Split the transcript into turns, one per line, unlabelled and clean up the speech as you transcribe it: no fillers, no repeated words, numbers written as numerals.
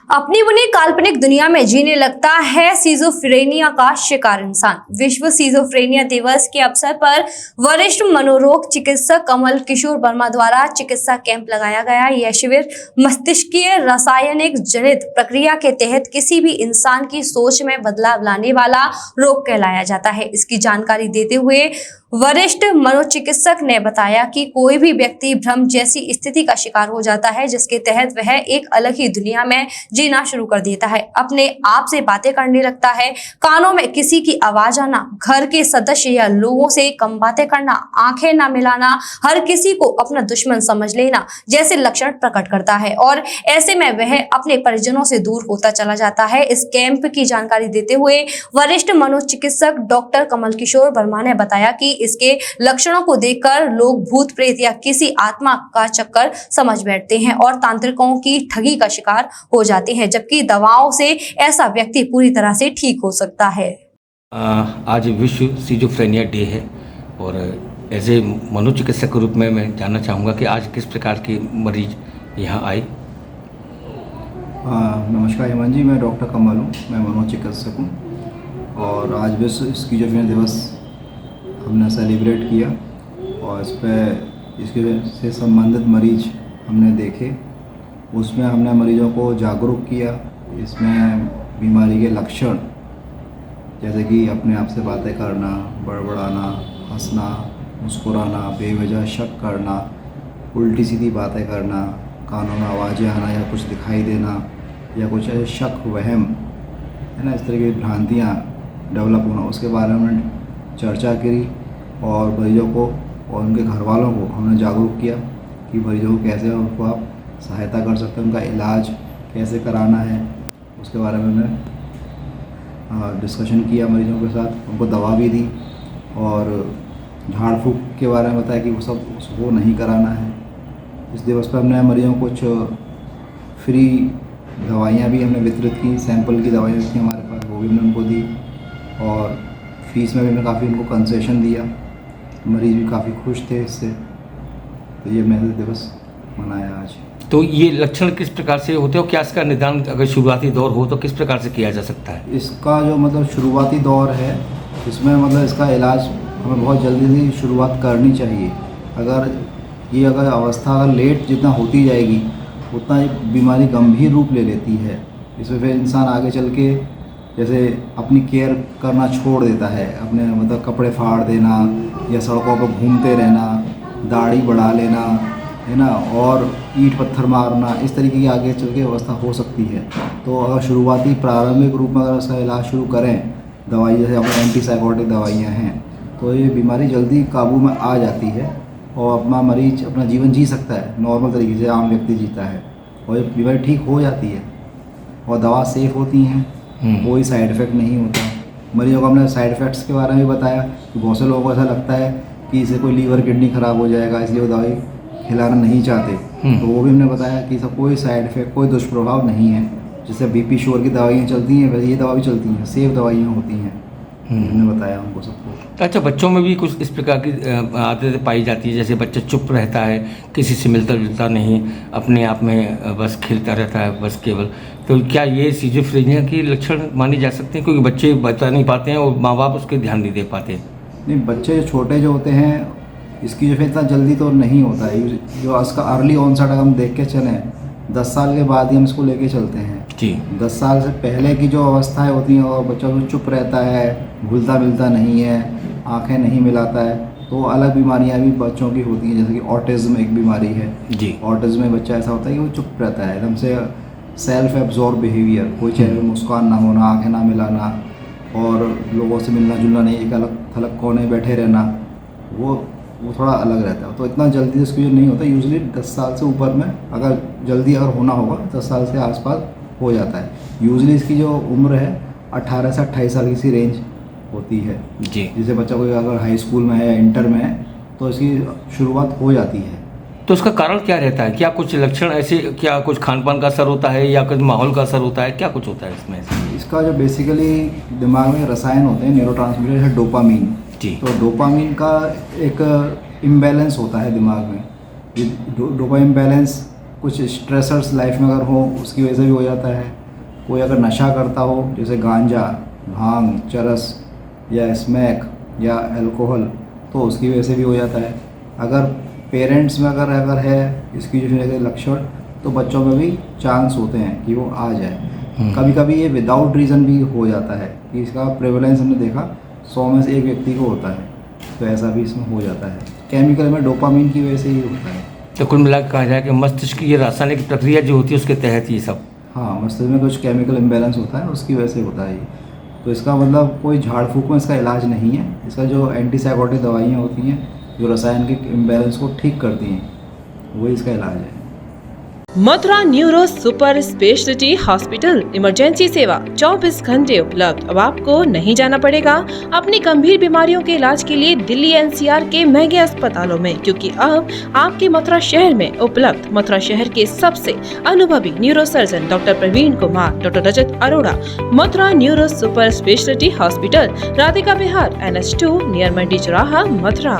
अपनी बुनी काल्पनिक दुनिया में जीने लगता है सिजोफ्रेनिया का शिकार इंसान। विश्व सिजोफ्रेनिया दिवस के अवसर पर वरिष्ठ मनोरोग चिकित्सक कमल किशोर वर्मा द्वारा चिकित्सा कैंप लगाया गया। यह शिविर मस्तिष्कीय रासायनिक जनित प्रक्रिया के तहत किसी भी इंसान की सोच में बदलाव लाने वाला रोग कहलाया जाता है। इसकी जानकारी देते हुए वरिष्ठ मनोचिकित्सक ने बताया कि कोई भी व्यक्ति भ्रम जैसी स्थिति का शिकार हो जाता है, जिसके तहत वह एक अलग ही दुनिया में जीना शुरू कर देता है, अपने आप से बातें करने लगता है, कानों में किसी की आवाज आना, घर के सदस्य या लोगों से कम बातें करना, आंखें ना मिलाना, हर किसी को अपना दुश्मन समझ लेना जैसे लक्षण प्रकट करता है और ऐसे में वह अपने परिजनों से दूर होता चला जाता है। इस कैंप की जानकारी देते हुए वरिष्ठ मनोचिकित्सक डॉक्टर कमल किशोर वर्मा ने बताया कि इसके लक्षणों को देखकर लोग भूत प्रेत या किसी आत्मा का चक्कर समझ बैठते हैं और तांत्रिकों की ठगी का शिकार हो जाते हैं, जबकि दवाओं से ऐसा व्यक्ति पूरी तरह से ठीक हो सकता है।
आज विश्व सिजोफ्रेनिया डे है और एज ए मनोचिकित्सक के रूप में मैं जानना चाहूँगा कि आज किस प्रकार के मरीज यहाँ आए।
नमस्कार हेमंत जी, मैं डॉक्टर कमल हूँ, मैं मनोचिकित्सक हूँ और आज विश्व सिजोफ्रेनिया दिवस हमने सेलिब्रेट किया और इसके से संबंधित मरीज हमने देखे। उसमें हमने मरीजों को जागरूक किया। इसमें बीमारी के लक्षण जैसे कि अपने आप से बातें करना, बड़बड़ाना, हंसना, मुस्कुराना, बेवजह शक करना, उल्टी सीधी बातें करना, कानों में आवाज़ें आना या कुछ दिखाई देना या कुछ ऐसे शक वहम है ना, इस तरह की भ्रांतियाँ डेवलप होना, उसके बारे में चर्चा करी और मरीजों को और उनके घर वालों को हमने जागरूक किया कि मरीजों को कैसे उनको आप सहायता कर सकते हैं, उनका इलाज कैसे कराना है, उसके बारे में हमने डिस्कशन किया मरीजों के साथ, उनको दवा भी दी और झाड़ फूँक के बारे में बताया कि वो सब उसको नहीं कराना है। इस दिवस पर हमने मरीजों को कुछ फ्री दवाइयाँ भी हमने वितरित की, सैंपल की दवाइयाँ थी हमारे पास, वो भी हमने उनको दी और फीस में भी हमने काफ़ी उनको कंसेशन दिया। मरीज भी काफ़ी खुश थे इससे, तो ये मैंने दिवस मनाया आज।
तो ये लक्षण किस प्रकार से होते हैं और क्या इसका निदान अगर शुरुआती दौर हो तो किस प्रकार से किया जा सकता है?
इसका जो मतलब शुरुआती दौर है, इसमें मतलब इसका इलाज हमें बहुत जल्दी से शुरुआत करनी चाहिए। अगर अवस्था अगर लेट जितना होती जाएगी उतना बीमारी गंभीर रूप ले लेती है। इसमें फिर इंसान आगे चल के जैसे अपनी केयर करना छोड़ देता है, अपने मतलब कपड़े फाड़ देना या सड़कों पर घूमते रहना, दाढ़ी बढ़ा लेना है ना, और ईंट पत्थर मारना, इस तरीके की आगे चल के अवस्था हो सकती है। तो अगर शुरुआती प्रारंभिक रूप में अगर उसका इलाज शुरू करें, दवाई जैसे अपने एंटीसाइकोटिक दवाइयाँ हैं, तो ये बीमारी जल्दी काबू में आ जाती है और अपना मरीज अपना जीवन जी सकता है, नॉर्मल तरीके से आम व्यक्ति जीता है और ये बीमारी ठीक हो जाती है और दवा सेफ़ होती हैं, कोई साइड इफ़ेक्ट नहीं होता। मरीजों को हमने साइड इफ़ेक्ट्स के बारे में भी बताया कि बहुत से लोगों को ऐसा लगता है कि इसे कोई लीवर किडनी ख़राब हो जाएगा, इसलिए वो दवाई खिलाना नहीं चाहते, तो वो भी हमने बताया कि इसका कोई साइड इफ़ेक्ट, कोई दुष्प्रभाव नहीं है। जैसे BP शुगर की दवाइयाँ चलती हैं वैसे ये दवा भी चलती हैं, सेफ दवाइयाँ होती हैं, हमने बताया उनको सबको।
अच्छा, बच्चों में भी कुछ इस प्रकार की आदतें पाई जाती है, जैसे बच्चा चुप रहता है, किसी से मिलता जुलता नहीं, अपने आप में बस खेलता रहता है बस केवल, तो क्या ये सिजोफ्रेनिया की लक्षण माने जा सकते हैं? क्योंकि बच्चे बता नहीं पाते हैं और माँ बाप उसके ध्यान नहीं दे पाते।
नहीं, बच्चे छोटे जो होते हैं इसकी जो इतना जल्दी तो नहीं होता है। जो इसका अर्ली ऑनसेट अगर हम देख के चलें 10 साल के बाद ही हम इसको लेके चलते हैं
जी।
10 साल से पहले की जो अवस्थाएं होती हैं और बच्चा तो चुप रहता है, घुलता मिलता नहीं है, आंखें नहीं मिलाता है, तो अलग बीमारियां भी बच्चों की होती हैं, जैसे कि ऑटिज्म एक बीमारी है जी। ऑटिज्म में बच्चा ऐसा होता है कि वो चुप रहता है, एकदम से सेल्फ एब्जॉर्ब बिहेवियर, कोई चेहरे में मुस्कान ना होना, आंखें ना मिलाना और लोगों से मिलना जुलना नहीं, एक अलग थलग कोने बैठे रहना, वो थोड़ा अलग रहता है। तो इतना जल्दी इसको नहीं होता, यूजुअली 10 साल से ऊपर में अगर जल्दी अगर होना होगा 10 साल से आसपास हो जाता है। यूजुअली इसकी जो उम्र है 18 से 28 साल की सी रेंज होती है जी। जैसे बच्चा कोई अगर हाई स्कूल में है या इंटर में है तो इसकी शुरुआत हो जाती है।
तो इसका कारण क्या रहता है? क्या कुछ लक्षण ऐसे, क्या कुछ खान पान का असर होता है या कुछ माहौल का असर होता है, क्या कुछ होता है इसमें?
इसका जो बेसिकली दिमाग में रसायन होते हैं, न्यूरोट्रांसमीटर है डोपामीन जी। तो डोपामीन का एक इम्बैलेंस होता है दिमाग में। ये डोपामीन बैलेंस कुछ स्ट्रेसर्स लाइफ में अगर हो उसकी वजह से भी हो जाता है। कोई अगर नशा करता हो जैसे गांजा, भांग, चरस या स्मैक या अल्कोहल, तो उसकी वजह से भी हो जाता है। अगर पेरेंट्स में अगर है स्किज़ोफ्रेनिया के लक्षण, तो बच्चों में भी चांस होते हैं कि वो आ जाए। कभी कभी ये विदाउट रीज़न भी हो जाता है कि इसका प्रेवलेंस हमने देखा 100 में से 1 व्यक्ति को होता है, तो ऐसा भी इसमें हो जाता है। केमिकल में डोपामिन की वजह से ही होता है।
तो कुल मिलाकर कहा जाए कि मस्तिष्क की ये रासायनिक प्रक्रिया जो होती है उसके तहत ये सब।
हाँ, मस्तिष्क में कुछ केमिकल इम्बैलेंस होता है, उसकी वजह से होता है ये। तो इसका मतलब कोई झाड़ फूक में इसका इलाज नहीं है। इसका जो एंटीसाइकोटिक दवाइयाँ होती हैं जो रसायन के इम्बैलेंस को ठीक करती हैं, वही इसका इलाज है।
Mathura neuro super speciality hospital emergency सेवा 24 घंटे उपलब्ध। अब आपको नहीं जाना पड़ेगा अपनी गंभीर बीमारियों के इलाज के लिए दिल्ली एनसीआर के महंगे अस्पतालों में, क्योंकि अब आपके मथुरा शहर में उपलब्ध मथुरा शहर के सबसे अनुभवी neuro surgeon doctor Praveen Kumar, doctor Rajat Arora. Mathura neuro super speciality hospital, Radhika Vihar, NH2 near Mandi Chauraha, Mathura.